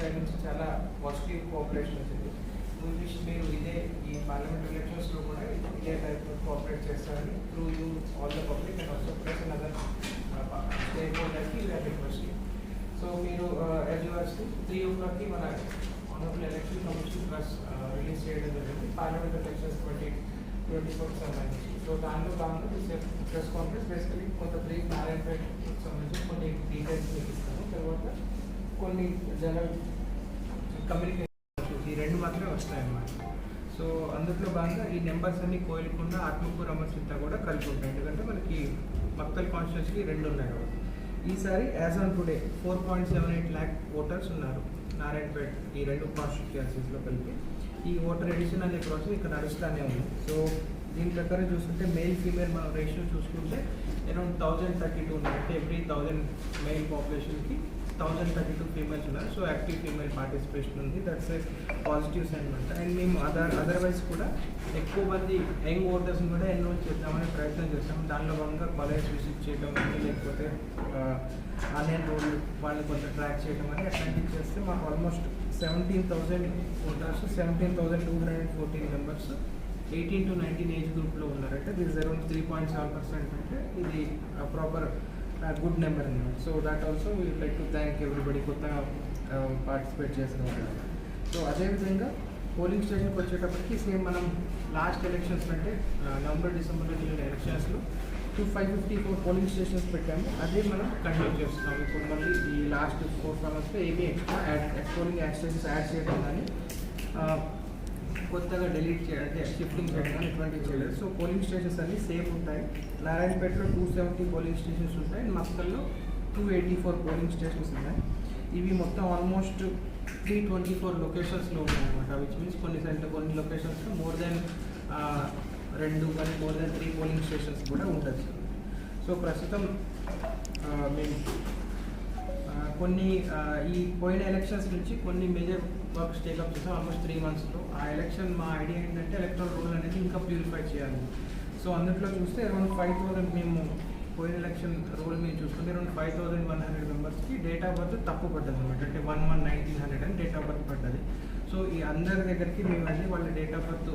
Side నుంచి చాలా positive cooperation వచ్చింది. విష్ మీరు ఇదే ఈ పార్లమెంట్ ఎలక్షన్స్లో కూడా ఇదే టైప్ కోఆపరేట్ చేస్తారని through you all the public and also press and other stake హోల్డర్స్కి వీఆర్ రిక్వెస్టింగ్. సో మీరు ఎడ్యువర్స్కి 3 o'clockకి మన honourable election commission press release చేయడం జరిగింది పార్లమెంట్ ఎలక్షన్స్ 2024 సంబంధించి. సో దానిలో భాగంగా ప్రెస్ కాన్ఫరెన్స్ బేసికలీ కొంత బ్రీఫ్ నారాయణపేటకి సంబంధించి కొన్ని డీటెయిల్స్ మీకు ఇస్తాము. తర్వాత కొన్ని జనరల్ కమ్యూనికేషన్ ఈ 2 మాత్రమే వస్తాయన్నమాట. సో అందులో భాగంగా ఈ నెంబర్స్ అన్ని కోయిలకొండ, ఆత్మకూరు, అమర్చింత కూడా కలిపి ఉంటాయి. ఎందుకంటే మనకి మక్తల్ కాన్స్టిట్యూన్సీ 2 ఉన్నాయి కాబట్టి. ఈసారి as on today 4.78 lakh voters ఉన్నారు నారాయణపేట ఈ 2 కాన్స్టిట్యూన్సీస్లో కలిపి. ఈ ఓటర్ ఎడిషన్ అనే ప్రాసెస్ ఇక్కడ నడుస్తూనే ఉంది. సో దీని ప్రకారం చూసుకుంటే మెయిల్ ఫీమేల్ మనం రేషియో చూసుకుంటే అరౌండ్ 1032 ఉన్నారు. అంటే ఎవ్రీ 1000 మెయిల్ పాపులేషన్కి 1032 ఫీమేల్స్ ఉన్నారు. సో యాక్టివ్ ఫీమేల్ పార్టిసిపేషన్ ఉంది. దట్స్ ఏ పాజిటివ్ సైన్ అనమాట. అండ్ మేము అదర్వైజ్ కూడా ఎక్కువ మంది యంగ్ ఓటర్స్ని కూడా ఎన్రోల్ చేద్దామనే ప్రయత్నం చేస్తాం. దానిలో భాగంగా కాలేజ్ విజిట్ చేయడం కానీ లేకపోతే ఆన్లైన్ రోల్ వాళ్ళని కొంచెం ట్రాక్ చేయడం అని అట్లాంటివి చేస్తే మాకు almost 17,000 voters, 17,214 members 18 to 19 age గ్రూప్లో ఉన్నారంటే దిస్ అరౌండ్ 3.7%. అంటే ఇది ప్రాపర్ గుడ్ నెంబర్ అన్నమాట. So that also we like to thank everybody కొత్తగా పార్టిసిపేట్ చేసిన వాళ్ళు. సో అదేవిధంగా పోలింగ్ స్టేషన్కి వచ్చేటప్పటికి సేమ్ మనం లాస్ట్ ఎలక్షన్స్ అంటే నవంబర్ డిసెంబర్లో జరిగిన ఎలక్షన్స్లో 554 పోలింగ్ స్టేషన్స్ పెట్టాము. అదే మనం కంటిన్యూ చేస్తున్నాం. ఇప్పుడు మళ్ళీ ఈ లాస్ట్ 4 monthsలో ఏమీ ఎక్స్ట్రా పోలింగ్ స్టేషన్స్ యాడ్ చేయడం కానీ కొత్తగా డిలీట్ చేయడం అంటే షిఫ్టింగ్ చేయడం కానీ ఇటువంటివి చేయలేదు. సో పోలింగ్ స్టేషన్స్ అన్నీ సేమ్ ఉంటాయి. నారాయణపేటలో 270 పోలింగ్ స్టేషన్స్ ఉంటాయి. మక్తల్లో 284 పోలింగ్ స్టేషన్స్ ఉన్నాయి. ఇవి మొత్తం ఆల్మోస్ట్ 324 లొకేషన్స్లో ఉన్నాయన్నమాట. విచ్ మీన్స్ కొన్ని లొకేషన్స్లో మోర్ దెన్ 2 కానీ మోర్ దెన్ 3 పోలింగ్ స్టేషన్స్ కూడా ఉంటుంది. సో ప్రస్తుతం మేము కొన్ని ఈ పోయిన ఎలక్షన్స్ నుంచి కొన్ని మేజర్ వర్క్స్ టేకప్ చేసాం ఆల్మోస్ట్ 3 monthsలో. ఆ ఎలక్షన్ మా ఐడియా ఏంటంటే ఎలక్ట్రల్ రోల్ అనేది ఇంకా ప్యూరిఫై చేయాలి. సో అందులో చూస్తే అరౌండ్ 5,000 మేము పోయిన ఎలక్షన్ రోల్ మేము చూసుకుంటే అరౌండ్ 5,100 మెంబర్స్కి డేట్ ఆఫ్ బర్త్ తప్పు పడ్డది అనమాట. అంటే 1/1/1900 అని డేట్ ఆఫ్ బర్త్ పడ్డది. సో ఈ అందరి దగ్గరికి మేము వెళ్ళి వాళ్ళ డేట్ ఆఫ్ బర్త్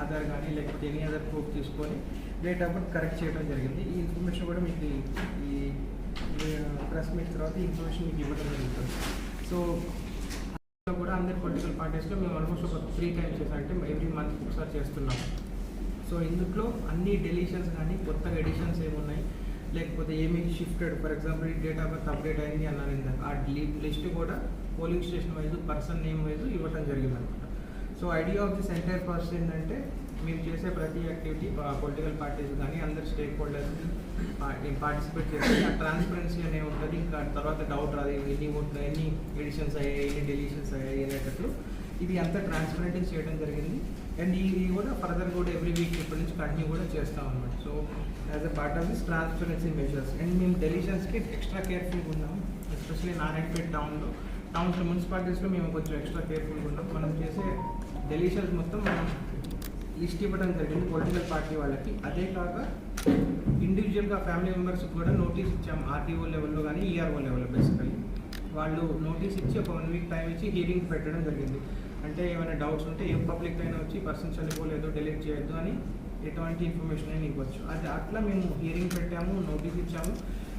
ఆధార్ కానీ లేకపోతే ఎనీ అదర్ ప్రూఫ్ తీసుకొని డేట్ ఆఫ్ బర్త్ కరెక్ట్ చేయడం జరిగింది. ఈ ఇన్ఫర్మేషన్ కూడా మీకు ఈ ప్రెస్ మీట్ తర్వాత ఈ ఇన్ఫర్మేషన్ మీకు ఇవ్వడం జరుగుతుంది. సో కూడా అందరి పొలిటికల్ పార్టీస్లో మేము ఆల్మోస్ట్ ఒక 3 times చేసాం. అంటే ఎవ్రీ మంత్ ఒకసారి చేస్తున్నాం. సో ఇందులో అన్ని డెలిషన్స్ కానీ కొత్తగా ఎడిషన్స్ ఏమున్నాయి లేకపోతే ఏమి షిఫ్టెడ్ ఫర్ ఎగ్జాంపుల్ ఈ డేట్ ఆఫ్ బర్త్ అప్డేట్ అయింది అన్నారు ఇందాక ఆ లిస్ట్ కూడా polling station wise person name wise ఇవ్వడం జరిగింది అనమాట. So idea of this entire process ఏంటంటే మేము చేసే ప్రతి యాక్టివిటీ పొలిటికల్ పార్టీస్ కానీ అందరు స్టేక్ హోల్డర్స్ పార్టిసిపేట్ చేస్తే ఆ ట్రాన్స్పరెన్సీ అనేవి ఉంటుంది. ఇంకా తర్వాత డౌట్ రాదు ఎన్ని ఎడిషన్స్ అయ్యాయి ఎన్ని డెలిషన్స్ అయ్యాయి అనేటట్లు ఇది అంతా ట్రాన్స్పరెంట్గా చేయడం జరిగింది. అండ్ ఇది కూడా ఫర్దర్ కూడా ఎవ్రీ వీక్ ఇప్పటి నుంచి కంటిన్యూ కూడా చేస్తాం అనమాట. So as a part of this transparency measures and మేము డెలిషన్స్కి ఎక్స్ట్రా కేర్ఫుల్గా ఉన్నాం. ఎస్పెషల్లీ నారాయణపేట టౌన్స్ మున్సిపాలిటీస్లో మేము కొంచెం ఎక్స్ట్రా కేర్ఫుల్గా ఉన్నాం. మనం చేసే డెలిషన్స్ మొత్తం మనం లిస్ట్ ఇవ్వడం జరిగింది పొలిటికల్ పార్టీ వాళ్ళకి. అదే కాక ఇండివిజువల్గా ఫ్యామిలీ మెంబర్స్కి కూడా నోటీస్ ఇచ్చాం. ఆర్టీఓ లెవెల్లో కానీ ఈఆర్ఓ లెవెల్లో బేసికలీ వాళ్ళు నోటీస్ ఇచ్చి ఒక 1 week టైం ఇచ్చి హీరింగ్ పెట్టడం జరిగింది. అంటే ఏమైనా డౌట్స్ ఉంటే ఏ పబ్లిక్ అయినా వచ్చి పర్సన్ చనిపోలేదు డిలీట్ చేయొద్దు అని ఎటువంటి ఇన్ఫర్మేషన్ అయినా ఇవ్వచ్చు. అది అట్లా మేము హీరింగ్ పెట్టాము, నోటీస్ ఇచ్చాము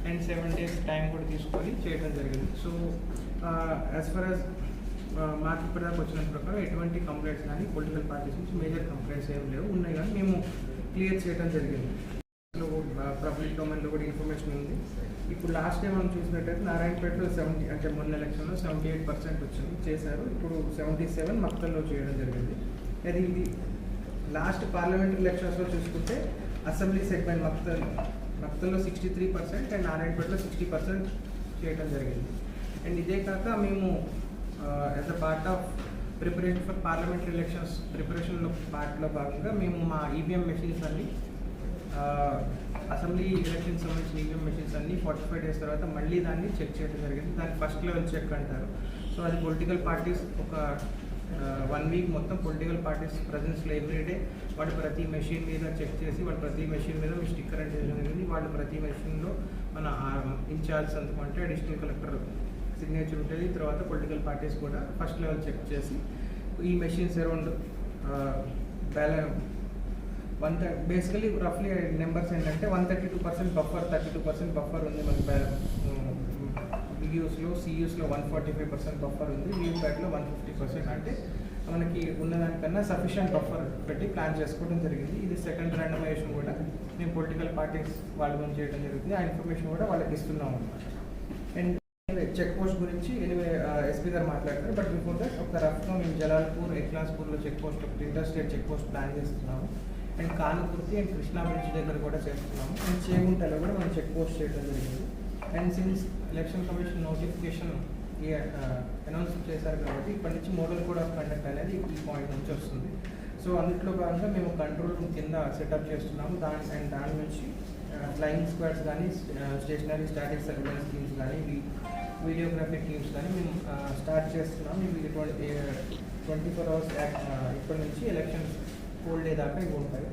అండ్ 7 days టైం కూడా తీసుకొని చేయడం జరిగింది. సో యాజ్ ఫర్ యాజ్ మాకు ఇప్పటిదాకా వచ్చిన ప్రకారం ఎటువంటి కంప్లైంట్స్ కానీ పొలిటికల్ పార్టీస్ నుంచి మేజర్ కంప్లైంట్స్ ఏం లేవు. ఉన్నాయి కానీ మేము క్లియర్ చేయడం జరిగింది. పబ్లిక్ డొమైన్లో కూడా ఇన్ఫర్మేషన్ ఉంది. ఇప్పుడు లాస్ట్ టైం మనం చూసినట్టయితే నారాయణపేటలో 70 అంటే మొన్న ఎలక్షన్లో 78% వచ్చింది చేశారు. ఇప్పుడు 77 మక్తల్లో చేయడం జరిగింది. అది ఇది లాస్ట్ పార్లమెంటరీ ఎలక్షన్స్లో చూసుకుంటే అసెంబ్లీ సెగ్మెంట్ మక్తల్లో 63% అండ్ నారాయణపేటలో 60% చేయడం జరిగింది. అండ్ ఇదే కాక మేము as a part of preparation for parliamentary elections ప్రిపరేషన్లో పార్ట్లో భాగంగా మేము మా ఈవీఎం మెషిన్స్ అన్ని అసెంబ్లీ ఎలక్షన్ సంబంధించిన ఈవీఎం మెషిన్స్ అన్ని 45 days తర్వాత మళ్ళీ దాన్ని చెక్ చేయడం జరిగింది. దాన్ని ఫస్ట్ లెవెల్ చెక్ అంటారు. సో అది పొలిటికల్ పార్టీస్ ఒక 1 week మొత్తం పొలిటికల్ పార్టీస్ ప్రజెన్స్లో ఎవ్రీడే వాడు ప్రతి మెషిన్ మీద చెక్ చేసి వాడు ప్రతి మెషిన్ మీద స్టిక్కర్ అంటే జరిగింది. వాళ్ళు ప్రతి మెషిన్లో మన ఇన్ఛార్జ్ సంతకం అంటే అడిషనల్ కలెక్టర్ సిగ్నేచర్ ఉంటుంది. తర్వాత పొలిటికల్ పార్టీస్ కూడా ఫస్ట్ లెవెల్ చెక్ చేసి ఈ మెషిన్స్ అరౌండ్ బేసికలీ రఫ్లీ నెంబర్స్ ఏంటంటే 132% బఫర్, 32% బఫర్ ఉంది మనకి. బిగియూస్లో సియూస్లో 145% బఫర్ ఉంది, వీవీప్యాట్లో 150%. అంటే మనకి ఉన్నదానికన్నా సఫిషియంట్ బఫర్ పెట్టి ప్లాన్ చేసుకోవడం జరిగింది. ఇది సెకండ్ ర్యాండమైజేషన్ కూడా మేము పొలిటికల్ పార్టీస్ వాళ్ళ గురించి చేయడం జరుగుతుంది. ఆ ఇన్ఫర్మేషన్ కూడా వాళ్ళకి ఇస్తున్నాం అనమాట. అండ్ చెక్ పోస్ట్ గురించి ఎస్పీ గారు మాట్లాడతారు. బట్ బిఫోర్ దట్ ఒక రఫ్గా మేము జలాల్పూర్, ఎక్లాస్పూర్లో చెక్ పోస్ట్, ఒకటి inter state check post plan చేస్తున్నాము. And Kanukurthi and Krishna bridge దగ్గర కూడా చేస్తున్నాము. అండ్ చేగుంటలో కూడా మనం చెక్ పోస్ట్ చేయడం జరిగింది. And since election commission notification announce చేశారు కాబట్టి ఇప్పటి నుంచి మోడల్ కోడ్ ఆఫ్ కండక్ట్ అనేది ఈ పాయింట్ నుంచి వస్తుంది. సో అందులో భాగంగా మేము కంట్రోల్ రూమ్ కింద సెటప్ చేస్తున్నాము. దాని నుంచి ఫ్లయింగ్ స్క్వాడ్స్ కానీ, స్టేషనరీ స్టాటిక్ సర్వేలెన్స్ టీమ్స్ కానీ, వీడియోగ్రఫీ టీమ్స్ కానీ మేము స్టార్ట్ చేస్తున్నాము. ఇవి 24 hours ఇప్పటి నుంచి ఎలక్షన్స్ పోల్ డే దాకా ఇవి ఉంటాయి.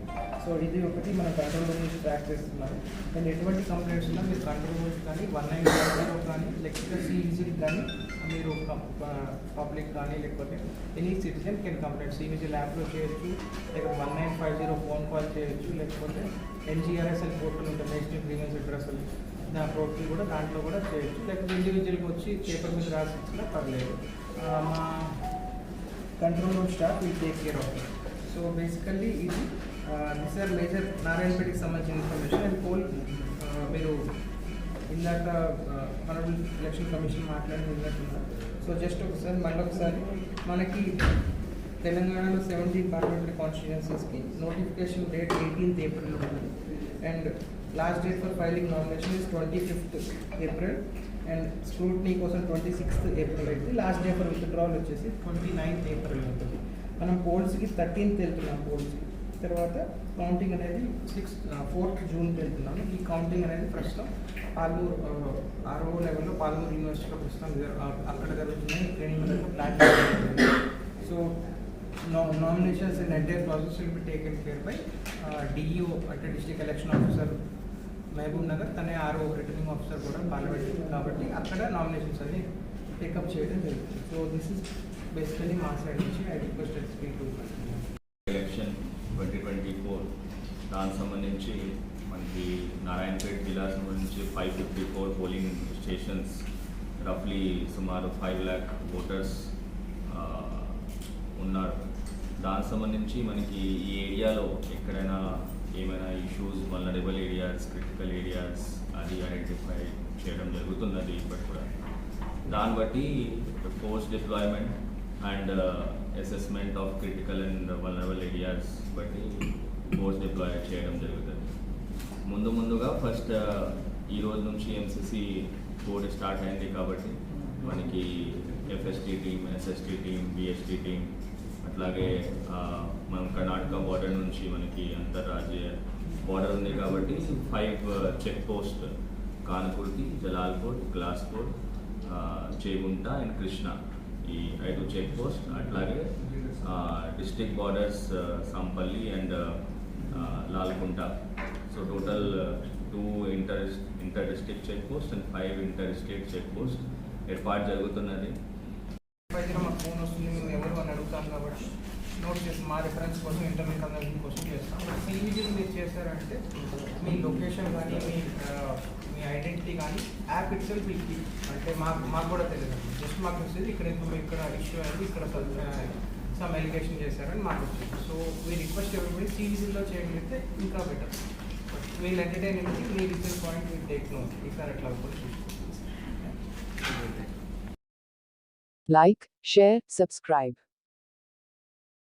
సో ఇది ఒకటి మనం కంట్రోల్ రూమ్ నుంచి ట్రాక్ చేస్తున్నాము. అండ్ ఎటువంటి కంప్లైంట్స్ ఉన్నా మీరు కంట్రోల్ రూమ్స్ కానీ 1950 కానీ లేకపోతే సివిజిల్ కానీ మీరు పబ్లిక్ కానీ లేకపోతే any citizen can complaint cVIGIL యాప్లో చేయొచ్చు, లేకపోతే 1950 ఫోన్ కాల్ చేయొచ్చు, లేకపోతే NGRSL పోర్టల్ ఉంటుంది, నేషనల్ గ్రీవెన్స్ అడ్రస్లు, పోర్టల్ కూడా దాంట్లో కూడా చేయొచ్చు, లేకపోతే ఇండివిజువల్గా వచ్చి పేపర్ మీద రాసి ఇచ్చినా పర్లేదు. మా control room staff will take care of it. So basically ఇది దిస్ ఆర్ మేజర్ నారాయణపేటకి సంబంధించిన ఇన్ఫర్మేషన్. అండ్ పోల్ మీరు ఇందాక మనకు ఎలక్షన్ కమిషన్ మాట్లాడినట్టున్నారు. సో జస్ట్ ఒకసారి మనకి తెలంగాణలో 17 పార్లమెంటరీ కాన్స్టిట్యుయెన్సీస్కి నోటిఫికేషన్ డేట్ 18th April ఉంటుంది. And last date for filing nomination is 25th April. And scrutiny కోసం 26th April అయితే లాస్ట్ డే ఫర్ విత్డ్రావల్ వచ్చేసి 29th April ఉంటుంది. మనం పోల్స్కి 13th వెళ్తున్నాం. పోల్స్కి తర్వాత కౌంటింగ్ అనేది 4th June వెళ్తున్నాము. ఈ కౌంటింగ్ అనేది ప్రస్తుతం పాల్మూరు RO లెవెల్లో పాల్మూరు యూనివర్సిటీలో ప్రస్తుతం అక్కడ జరుగుతున్నాయి. ట్రైనింగ్ ప్లాన్ చేస్తుంది. So nominations and entire process will be taken care by DEO అంటే district election officer Mahabubnagar, తనే RO రిటర్నింగ్ ఆఫీసర్ కూడా పాల్గొంటుంది. కాబట్టి అక్కడ నామినేషన్స్ అన్ని టేకప్ చేయడం జరుగుతుంది. సో దిస్ ఇస్ బేసికలీ మా సైడ్ నుంచి I request speak to election 2024 దానికి సంబంధించి మనకి నారాయణపేట జిల్లా సంబంధించి 554 పోలింగ్ స్టేషన్స్, రఫ్లీ సుమారు 5 lakh ఓటర్స్ ఉన్నారు. దానికి సంబంధించి మనకి ఈ ఏరియాలో ఎక్కడైనా ఏమైనా issues, vulnerable areas, critical areas అది ఐడెంటిఫై చేయడం జరుగుతున్నది ఇప్పటి కూడా. దాన్ని బట్టి force deployment and assessment of critical and vulnerable areas బట్టి ఫోర్స్ డిప్లాయ్ చేయడం జరుగుతుంది. ముందుగా ఫస్ట్ ఈ రోజు నుంచి MCC కోడ్ స్టార్ట్ అయింది కాబట్టి మనకి FST team, SST team, BST team, అట్లాగే మనం కర్ణాటక బార్డర్ నుంచి మనకి అంతర్రాజ్య బార్డర్ ఉంది కాబట్టి 5 check post Kanukurthi, Jalalpur, Glaspur, Chegunta and Krishna, ఈ 5 చెక్ పోస్ట్. అట్లాగే district borders Sampalli and Lalkunta. So total 2 inter district check post and 5 inter state check post ఏర్పాటు జరుగుతున్నది. మాకు ఫోన్ వస్తుంది, మేము ఎవరు అని అడుగుతాం కాబట్టి నోట్ చేసి మా రిఫరెన్స్ కోసం ఇంటర్నల్ కన్సల్టింగ్ కోసం చేస్తాం. బట్ సివిజిల్ మీరు చేశారంటే మీ లొకేషన్ కానీ మీ ఐడెంటిటీ కానీ app it self will keep. అంటే మాకు కూడా తెలియదు, జస్ట్ మాకు వచ్చేది ఇక్కడ ఇష్యూ అనేది ఇక్కడ సమ్ ఎలిగేషన్ చేశారని మాకు వచ్చింది. సో వీ రిక్వెస్ట్ ఎవరిబడి సివిజిల్లో చేయగలిగితే ఇంకా బెటర్. బట్ వీళ్ళు ఎంటర్టైనింగ్కి మీ రిసల్ట్ పాయింట్ మీరు టేక్ నోట్ ఈసారి ఎట్లా కూడా చూసుకోండి. Like, share, subscribe.